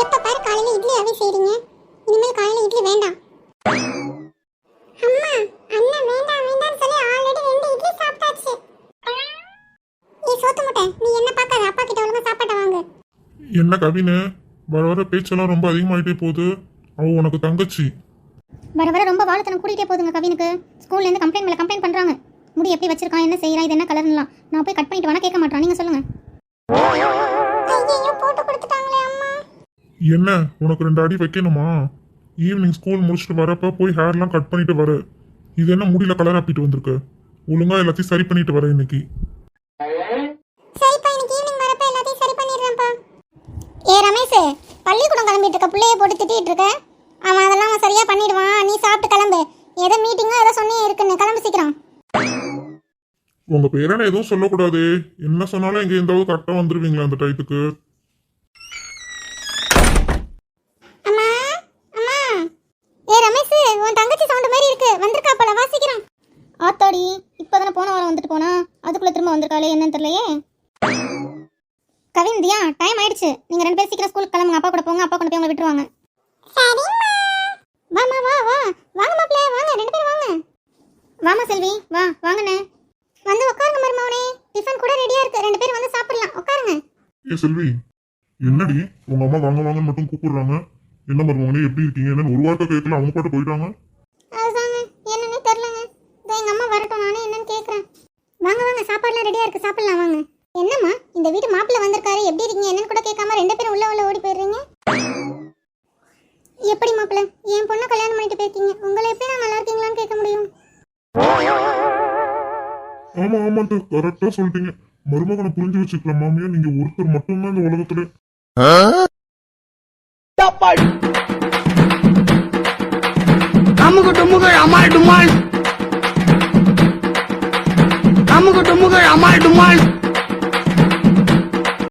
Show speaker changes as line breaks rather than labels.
எப்ப பாரு காலையில இட்லியாவே செய்றீங்க. இனிமேல் காலையில இட்லி வேண்டாம். அம்மா, அண்ணா வேண்டாம் வேண்டாம்னு சொல்லி ஆல்ரெடி 2 இட்லி சாப்பிட்டாச்சு. நீ சோத்து முட்டை, நீ என்ன பார்க்காத, அப்பா கிட்ட ஒழுங்கா சாப்பாட்ட வாங்கு.
என்ன கவினு, வர வர பேச்செல்லாம் ரொம்ப அதிகமாயிட்டே போகுது. அவ உனக்கு தங்கச்சி.
வர வர ரொம்ப வாழத்தனம் கூட்டிகிட்டே போகுதுங்க கவினுக்கு. ஸ்கூல்லேருந்து கம்ப்ளைண்ட் மேலே கம்ப்ளைண்ட் பண்ணுறாங்க. முடி எப்படி வச்சிருக்கான், என்ன செய்யறான், இது என்ன கலர்லாம். நான் போய் கட் பண்ணிட்டு வேணா கேட்க மாட்டான். நீங்கள் சொல்லுங்கள்.
ஐயோ, போட்டு கொடுத்துட்டாங்களே அம்மா.
என்ன உனக்கு 2 அடி வைக்கணுமா? ஈவினிங் ஸ்கூல் முடிச்சுட்டு வரப்ப போய் ஹேர்லாம் கட் பண்ணிட்டு வர. இது என்ன முடியல கலர் ஆப்பிட்டு வந்திருக்க? ஒழுங்கா எல்லாத்தையும் சரி பண்ணிட்டு வர இன்னைக்கு.
சரிப்பா, இன்னைக்கு ஈவினிங் வரப்ப எல்லாத்தையும் சரி பண்ணிடுறேன்ப்பா.
ஏ ரமேஷ், பள்ளிக்கூடம் கிளம்பிட்டு இருக்க பிள்ளைய போட்டு திட்டிட்டு இருக்க. அவன் அதெல்லாம் அவன் சரியா பண்ணிடுவான். நீ சாப்பிட்டு கிளம்பு. ஏதோ மீட்டிங்கோ ஏதோ சொன்னே இருக்குன்னு கிளம்பு சீக்கிரம்.
உங்க பேரனை எதுவும் சொல்லக்கூடாது. என்ன சொன்னாலும் எங்க எந்தாவது கரெக்டா வந்துருவீங்களா அந்த டைத்துக்கு?
அம்மா அம்மா,
ஏ ரமேஷ், உன் தங்கச்சி சவுண்ட் மாதிரி இருக்கு. வந்திருக்கா போல, வா சீக்கிரம். ஆத்தாடி, இப்போதானே போன வாரம் வந்துட்டு போனா, அதுக்குள்ள திரும்ப வந்திருக்காளே, என்னன்னு தெரியலையே. கவின், தியா, டைம் ஆயிடுச்சு. நீங்க 2 பேரும் சீக்கிரம் ஸ்கூலுக்கு கிளம்புங்க. அப்பா கூட போங்க, அப்பா கொண்டு போய் உங்களை விட்டுருவாங்க.
சரிம்மா.
வாமா வா வா, வாங்க மாப்பிள்ள, வாங்க 2 பேரும் வாங்க. வாமா செல்வி, வா வாங்கண்ணே. வந்து உட்காருங்க மருமவனே. டிஃபன் கூட ரெடியா இருக்கு. 2 பேரும் வந்து சாப்பிடலாம். உட்காருங்க.
ஏ செல்வி, என்னடி உங்க அம்மா வாங்க வாங்கன்னு மட்டும் கூப்பிடுறாங்க? என்ன மருமகனே, எப்படி இருக்கீங்க? என்னன்னு ஒரு வார்த்தை கேட்கல, அவங்க பாட்டு போயிட்டாங்க.
அதுதாங்க, என்னன்னே தெரியலங்க. இதோ எங்க அம்மா வரட்டும், நானே என்னன்னு கேட்குறேன். வாங்க வாங்க, சாப்பாடுலாம் ரெடியா இருக்கு, சாப்பிடலாம் வாங்க. என்னம்மா, இந்த வீட்டு மாப்பிள்ள வந்திருக்காரு, எப்படி இருக்கீங்க என்னன்னு கூட கேட்காம 2 பேரும் உள்ள ஓடி போயிடுறீங்க. எப்படி மாப்பிள்ள, என் பொண்ணை கல்யாணம் பண்ணிட்டு போயிருக்கீங்க, உங்களை எப்படி நான் நல்லா இருக்கீங்களான்னு கேட்க முடியும்?
ஆமா ஆமாட்டு கரெக்டா சொல்லிட்டீங்க. மருமகனை புரிஞ்சு வச்சுக்கலாம் மாமியா, நீங்க ஒருத்தர் மட்டும்தான் இந்த உலகத்துல.
அமுகு டுமுகு அமால் டுமால், அமுகு டுமுகு அமால் டுமால்.